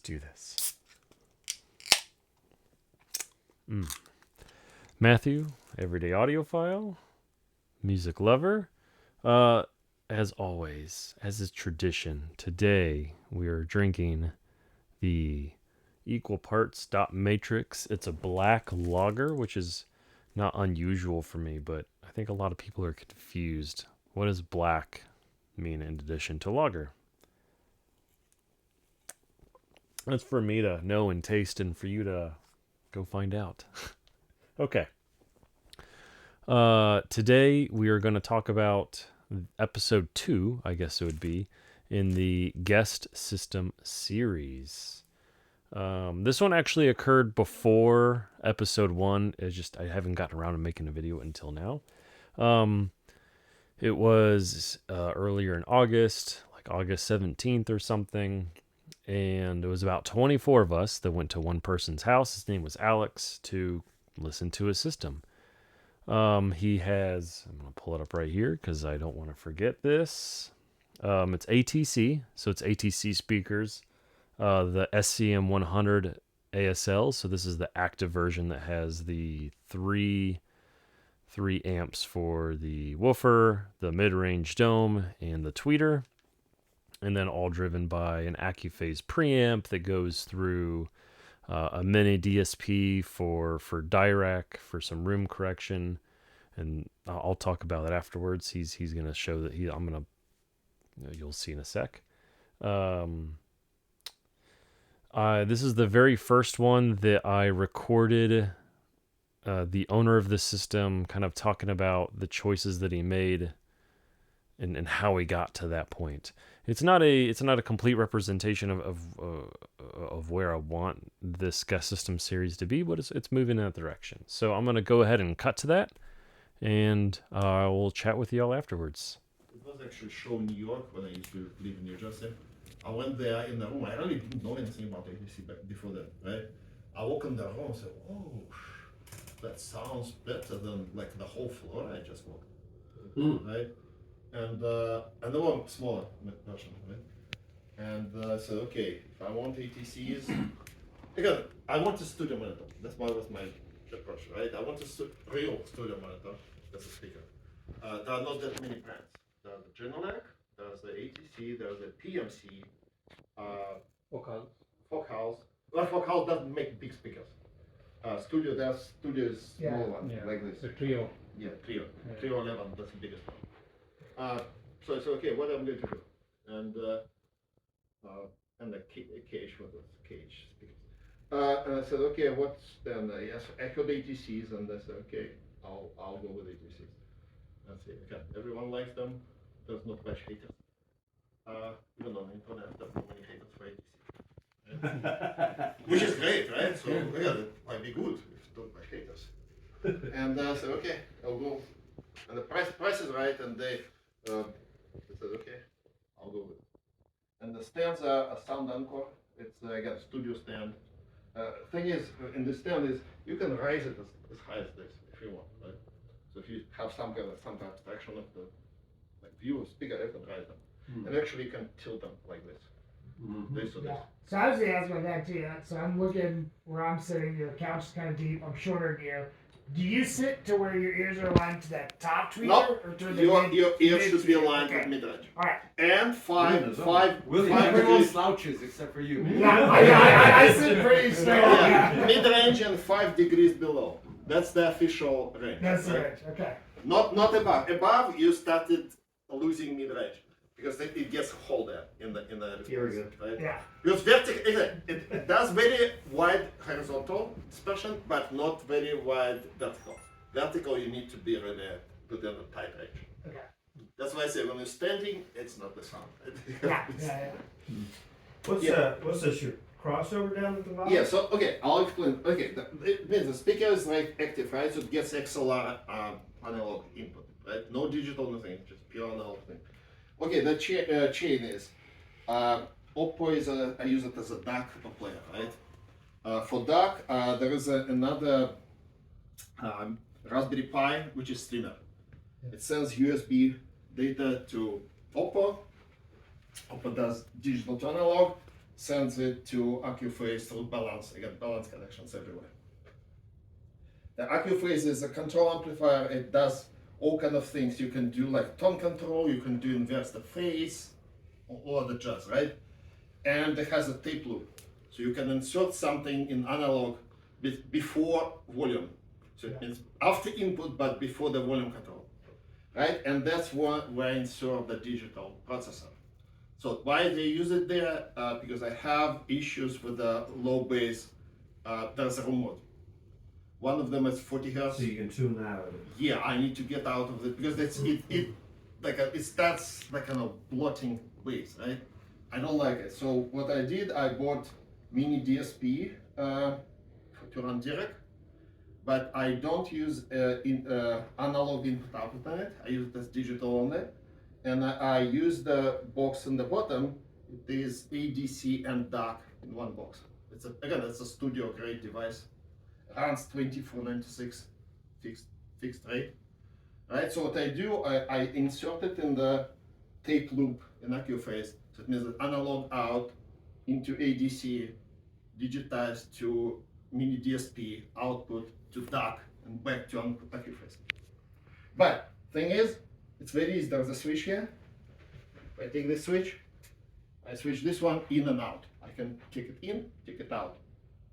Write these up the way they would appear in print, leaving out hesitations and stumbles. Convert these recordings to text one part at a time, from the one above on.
Let's do this. Matthew, everyday audiophile, music lover. As always, as is tradition, today we are drinking the Equal Parts Dot Matrix. It's a black lager, which is not unusual for me, but I think a lot of people are confused. What does black mean in addition to lager? That's for me to know and taste and for you to go find out. Okay. Today we are going to talk about episode 2, I guess it would be, in the guest system series. This one actually occurred before episode 1. It's just I haven't gotten around to making a video until now. It was earlier in August, like August 17th or something. And it was about 24 of us that went to one person's house. His name was Alex, to listen to his system. He has, I'm going to pull it up right here because I don't want to forget this. It's ATC, so it's ATC speakers. The SCM 100 ASL, so this is the active version that has the three amps for the woofer, the mid-range dome, and the tweeter. And then all driven by an AccuPhase preamp that goes through a mini DSP for Dirac for some room correction, and I'll talk about that afterwards. He's going to show that you'll see in a sec. This is the very first one that I recorded. The owner of the system kind of talking about the choices that he made and how he got to that point. It's not a complete representation of where I want this guest system series to be, but it's moving in that direction. So I'm gonna go ahead and cut to that, and we'll chat with y'all afterwards. It was actually show in New York when I used to live in New Jersey. I went there in the room. I really didn't know anything about ATC before that, right? I walk in the room and say, "Oh, that sounds better than like the whole floor I just walked." Right? And they were smaller version, right? And I said, okay, if I want ATCs, because I want a studio monitor. That's was my approach, right? I want a real studio monitor as a speaker. There are not that many brands. There's the Genelec, there's the ATC, there's the PMC, Fockhouse. Well, Fockhouse doesn't make big speakers. Studio is small one, like this. The Trio. Yeah, Trio. Yeah. Trio 11, that's the biggest one. So I said, okay, what am I going to do? And the cage, what was cage speakers? And I said, okay, yes, I heard ATCs, and I said, okay, I'll go with ATCs. That's it. Okay, everyone likes them. There's not much haters. Even on the internet, there's not many haters for ATC. Right? Which is great, right? So yeah, that might be good if not much haters. And I said, okay, I'll go. And the price is right, and they said, okay, I'll go with it. And the stands are a sound anchor. It's again a studio stand. Thing is, in the stand is you can raise it as high as this if you want, right? So if you have some abstraction of the view of speaker, you can raise them, and actually you can tilt them like this. This or this. So I was going to ask about that too. So I'm looking where I'm sitting. The couch is kind of deep. I'm shorter than you. Do you sit to where your ears are aligned to that top tweeter? No, or to the your ears should be aligned with mid-range. Alright. And five Everyone degrees. slouches except for you. Yeah, I sit pretty straight. Yeah, mid-range and 5 degrees below. That's the official range. That's the right? range, okay. Not above. Above you started losing mid-range because it gets holder in the right? Yeah. Because vertical, it does very wide horizontal expression, but not very wide vertical. Vertical you need to be really put in a tight range. Okay. That's why I say when you're standing, it's not the sound. Yeah. What's this? Your crossover down at the bottom? Yeah. So okay, I'll explain. Okay, it means the speaker is like active, right? So it gets XLR analog input, right? No digital, nothing, just pure analog thing. Okay, the chain is Oppo is I use it as a DAC player, right? For DAC, there is another Raspberry Pi, which is streamer. It sends USB data to Oppo. Oppo does digital to analog, sends it to AccuPhase through balance. Again, balance connections everywhere. The AccuPhase is a control amplifier. It does all kind of things. You can do like tone control, you can do inverse the phase, all of the jazz, right? And it has a tape loop. So you can insert something in analog before volume. So it means after input, but before the volume control, right? And that's where I insert the digital processor. So why they use it there? Because I have issues with the low bass. There's a room mode. One of them is 40 hertz. So you can tune that out of it. Yeah, I need to get out of it because it starts like kind of blotting bass, right? I don't like it. So what I did, I bought mini DSP to run direct, but I don't use analog input output on it. I use it as digital only, and I use the box in the bottom. It is ADC and DAC in one box. It's a studio grade device. Runs 2496 fixed rate, right? So what I do, I insert it in the tape loop in AccuPhase. So it means that analog out into ADC, digitized to mini DSP, output to DAC, and back to AccuPhase. But thing is, it's very easy. There's a switch here. If I take this switch, I switch this one in and out. I can take it in, take it out.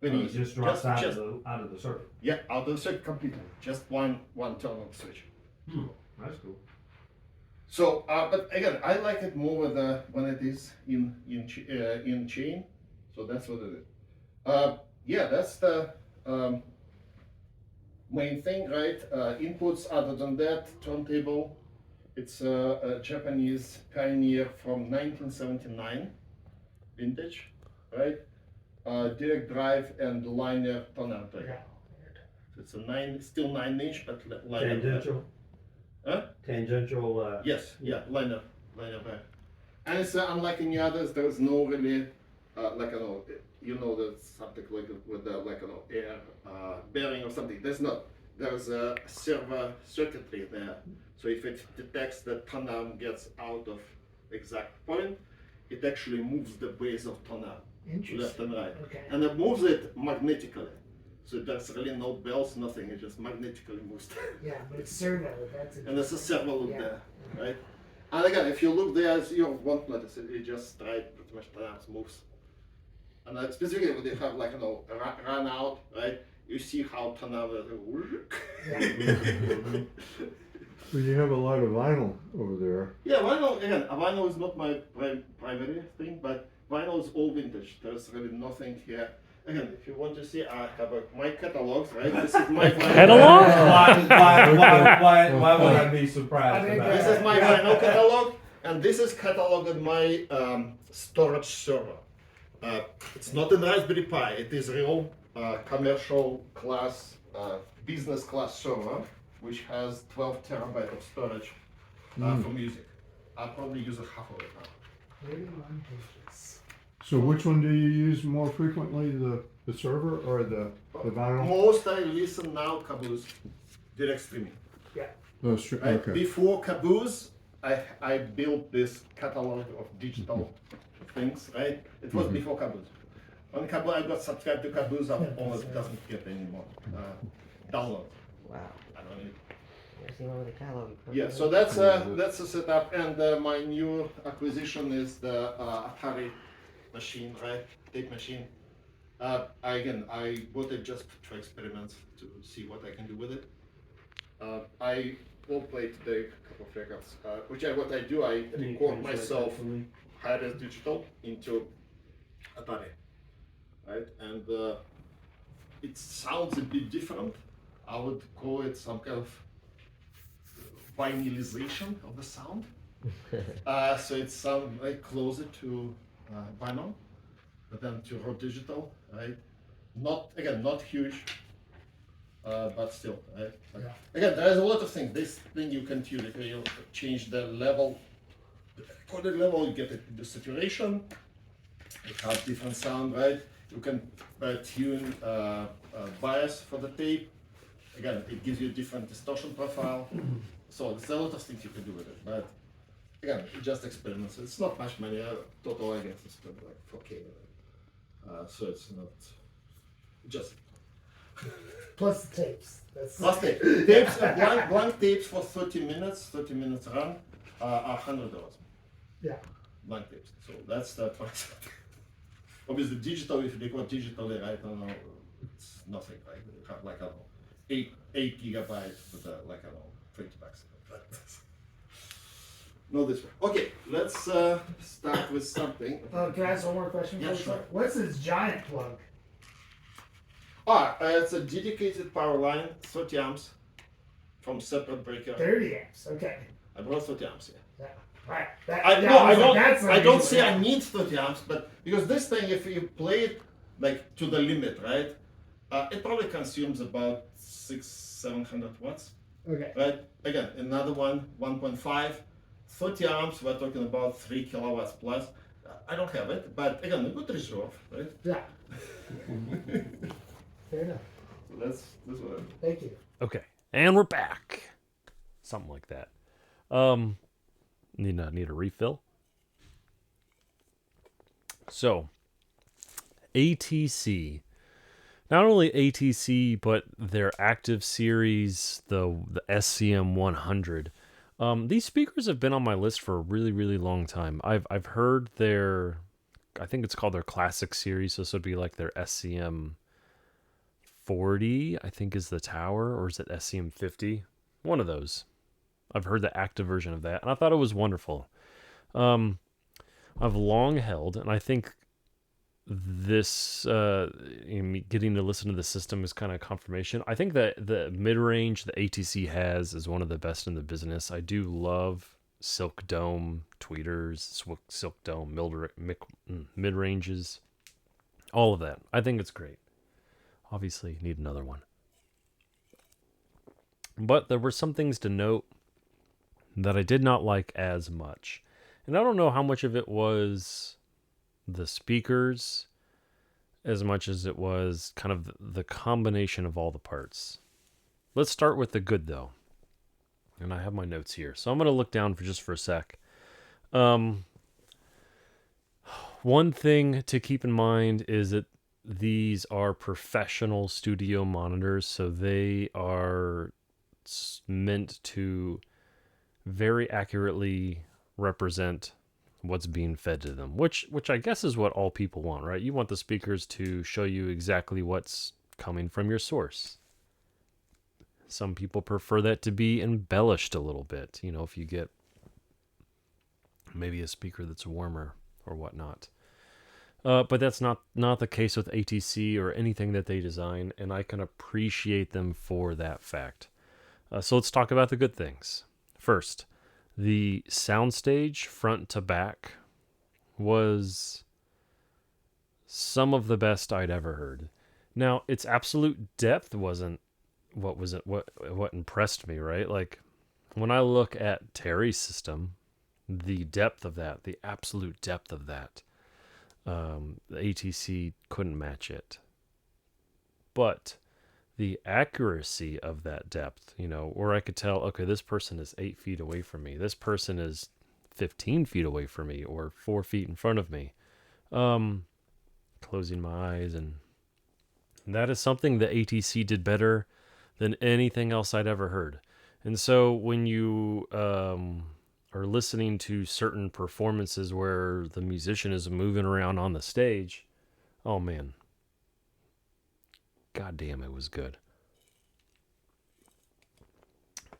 Very It easy. just drops out of the circuit. Yeah, out of the circuit completely. Just one turn on the switch. That's cool. So, but again, I like it more when it is in chain. So that's what it is. Yeah, that's the main thing, right? Inputs. Other than that, turntable. It's a Japanese Pioneer from 1979, vintage, right? Direct drive and liner tone amplifier. It's a still 9-inch, but liner. Tangential. Huh? Tangential. Yes, yeah, liner back. And it's unlike any others. There's no really there's something like with air bearing or something. There's not. There's a server circuitry there. So if it detects that tone arm gets out of exact point, it actually moves the base of tone arm left and right. Okay. And it moves it magnetically. So there's really no bells, nothing. It just magnetically moves. Yeah, but it's servo. That's And there's a servo loop Yeah. there, right? And again, if you look there, you won't notice it. It just straight pretty much times moves. And specifically when they have run out, right? You see how Tanava. Well, you have a lot of vinyl over there. Yeah, vinyl again. Vinyl is not my primary thing, but vinyl is all vintage. There's really nothing here. Again, if you want to see, I have my catalogs, right? This is my vinyl. Catalog? Why would I be surprised about This that? is my vinyl catalog, and this is catalog in my storage server. It's not a Raspberry Pi. It is real commercial class, business class server, which has 12 terabyte of storage for music. I probably use half of it now. 31 pages. So which one do you use more frequently, the server or the vinyl? Most I listen now Caboose, direct streaming. Oh, Right? okay. Before Caboose, I built this catalog of digital things, right? It was before Caboose. When Caboose, I got subscribed to Caboose, I almost doesn't get any more downloads. Wow. I don't need. There's the one with the catalog. Yeah, so that's a setup, and my new acquisition is the Atari machine, right? Tape machine. I bought it just for experiments to see what I can do with it. I will play today a couple of records. What I do, I record myself high-res digital into Atari, right? And it sounds a bit different. I would call it some kind of vinylization of the sound. So it sounds very closer to vinyl, but then to raw digital, right? Not huge, but still, right? Again, there's a lot of things. This thing you can tune it. You change the level. For the level, you get it the saturation. It has different sound, right? You can tune bias for the tape. Again, it gives you a different distortion profile. So there's a lot of things you can do with it. But again, just experiments. It's not much money. Total, I guess, it's spent like 4K with it. So it's not just Plus the tapes. That's plus tapes. Blank tapes for 30 minutes. 30 minutes run are $100. Yeah. Blank tapes. So that's the price. Obviously, digital. If you record digitally, right? I don't know. It's nothing. Right? You have like I don't know, eight gigabytes, but like I don't know, $20. No, this one. Okay, let's start with something. Can I ask one more question? Yeah, before we sure. start? What's this giant plug? It's a dedicated power line, 30 amps from separate breaker. 30 amps. Okay. I brought 30 amps here. Yeah. Right. That, I, yeah, no, was I like, don't. that's I don't say unusual. I need 30 amps, but because this thing, if you play it like to the limit, right, it probably consumes about 600-700 watts, Okay. right? Again, another one, 1.5, 30 amps. We're talking about 3 kilowatts plus. I don't have it, but again, a good reserve, right? Yeah. Fair enough. So that's what. Thank you. Okay, and we're back. Something like that. Need a refill. So, ATC. Not only ATC, but their active series, the SCM 100. These speakers have been on my list for a really, really long time. I've heard their, I think it's called their classic series. So this would be like their SCM 40, I think is the tower, or is it SCM 50? One of those. I've heard the active version of that, and I thought it was wonderful. I've long held, and I think this getting to listen to the system is kind of confirmation. I think that the mid-range the ATC has is one of the best in the business. I do love Silk Dome tweeters, Silk Dome mid-ranges, all of that. I think it's great. Obviously, need another one. But there were some things to note that I did not like as much. And I don't know how much of it was the speakers as much as it was kind of the combination of all the parts. Let's start with the good, though. And I have my notes here. So I'm going to look down for a sec. One thing to keep in mind is that these are professional studio monitors, so they are meant to very accurately represent what's being fed to them, which I guess is what all people want, right? You want the speakers to show you exactly what's coming from your source. Some people prefer that to be embellished a little bit, if you get maybe a speaker that's warmer or whatnot. But that's not the case with ATC or anything that they design, and I can appreciate them for that fact. So let's talk about the good things. First, the soundstage front to back was some of the best I'd ever heard. Now, its absolute depth wasn't what impressed me, right? Like when I look at Terry's system, the depth of that, the absolute depth of that, the ATC couldn't match it. But the accuracy of that depth, where I could tell, okay, this person is 8 feet away from me. This person is 15 feet away from me or 4 feet in front of me. Closing my eyes, and that is something the ATC did better than anything else I'd ever heard. And so when you are listening to certain performances where the musician is moving around on the stage, oh man, God damn, it was good.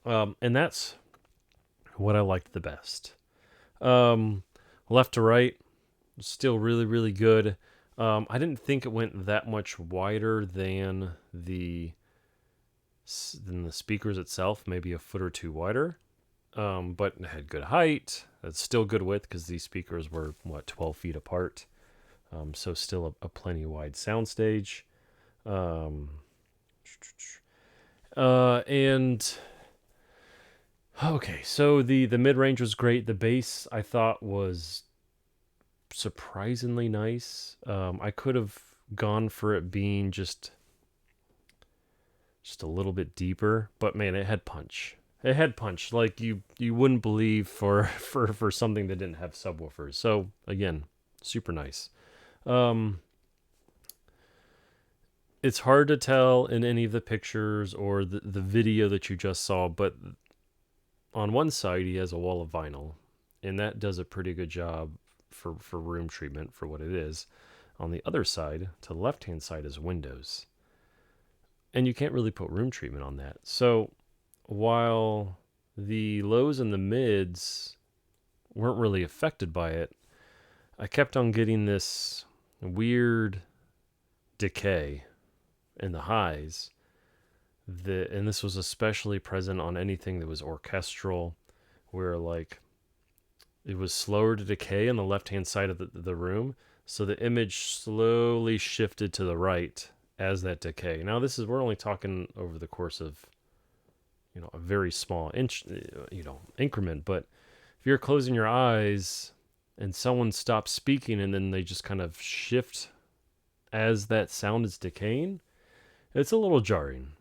And that's what I liked the best. Left to right, still really, really good. I didn't think it went that much wider than the speakers itself, maybe a foot or two wider. But it had good height. It's still good width because these speakers were 12 feet apart. So still a plenty wide soundstage. And okay, so the mid-range was great. The bass I thought was surprisingly nice. I could have gone for it being just a little bit deeper, but man, it had punch. It had punch like you wouldn't believe for something that didn't have subwoofers. So again, super nice. it's hard to tell in any of the pictures or the video that you just saw, but on one side he has a wall of vinyl, and that does a pretty good job for room treatment for what it is. On the other side, to the left-hand side, is windows. And you can't really put room treatment on that. So while the lows and the mids weren't really affected by it, I kept on getting this weird decay in the highs. And this was especially present on anything that was orchestral, where like it was slower to decay on the left-hand side of the room, so the image slowly shifted to the right as that decay. Now we're only talking over the course of, a very small increment, but if you're closing your eyes and someone stops speaking and then they just kind of shift as that sound is decaying, it's a little jarring.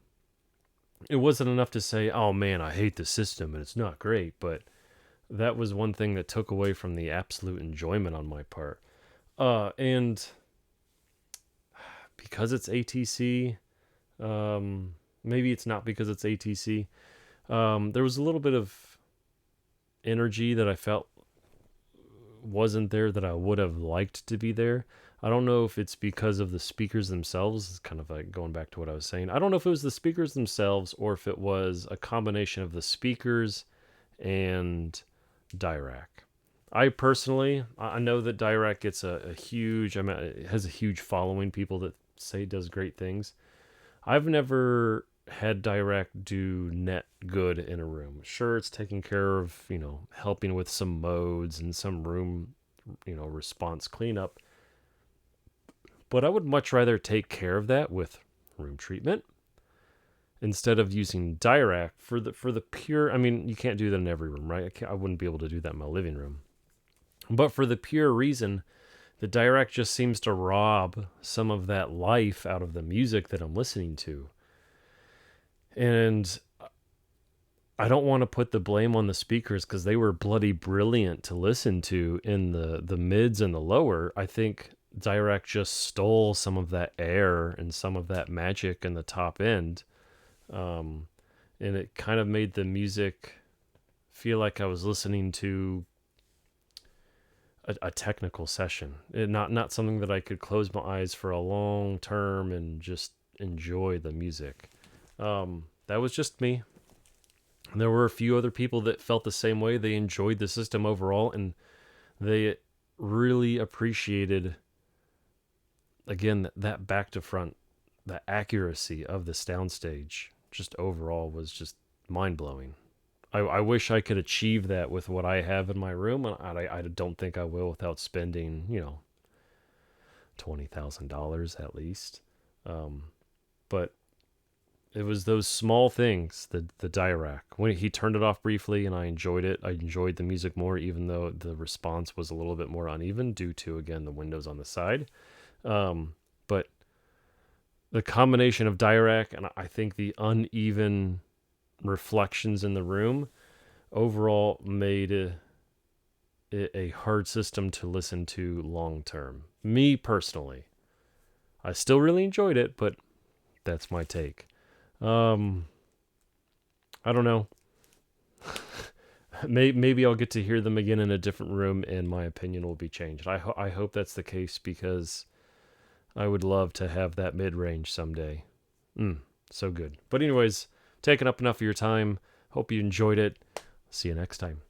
It wasn't enough to say, oh man, I hate the system and it's not great, but that was one thing that took away from the absolute enjoyment on my part. And because it's ATC, maybe it's not because it's ATC, there was a little bit of energy that I felt wasn't there that I would have liked to be there. I don't know if it's because of the speakers themselves. It's kind of like going back to what I was saying. I don't know if it was the speakers themselves or if it was a combination of the speakers and Dirac. I personally, I know that Dirac gets a huge, it has a huge following, people that say it does great things. I've never had Dirac do net good in a room. Sure, it's taking care of, helping with some modes and some room, response cleanup. But I would much rather take care of that with room treatment instead of using Dirac for the pure. I mean, you can't do that in every room, right? I wouldn't be able to do that in my living room. But for the pure reason, the Dirac just seems to rob some of that life out of the music that I'm listening to. And I don't want to put the blame on the speakers because they were bloody brilliant to listen to in the mids and the lower. I think Dirac just stole some of that air and some of that magic in the top end. And it kind of made the music feel like I was listening to a technical session. Not something that I could close my eyes for a long term and just enjoy the music. That was just me. And there were a few other people that felt the same way. They enjoyed the system overall, and they really appreciated, again, that back to front, the accuracy of the soundstage just overall was just mind-blowing. I wish I could achieve that with what I have in my room, and I don't think I will without spending, $20,000 at least. But it was those small things, the Dirac. When he turned it off briefly and I enjoyed it, I enjoyed the music more, even though the response was a little bit more uneven due to, again, the windows on the side. But the combination of Dirac and I think the uneven reflections in the room overall made a hard system to listen to long term. Me personally, I still really enjoyed it, but that's my take. I don't know. Maybe I'll get to hear them again in a different room and my opinion will be changed. I hope that's the case because I would love to have that mid-range someday. So good. But anyways, taking up enough of your time. Hope you enjoyed it. See you next time.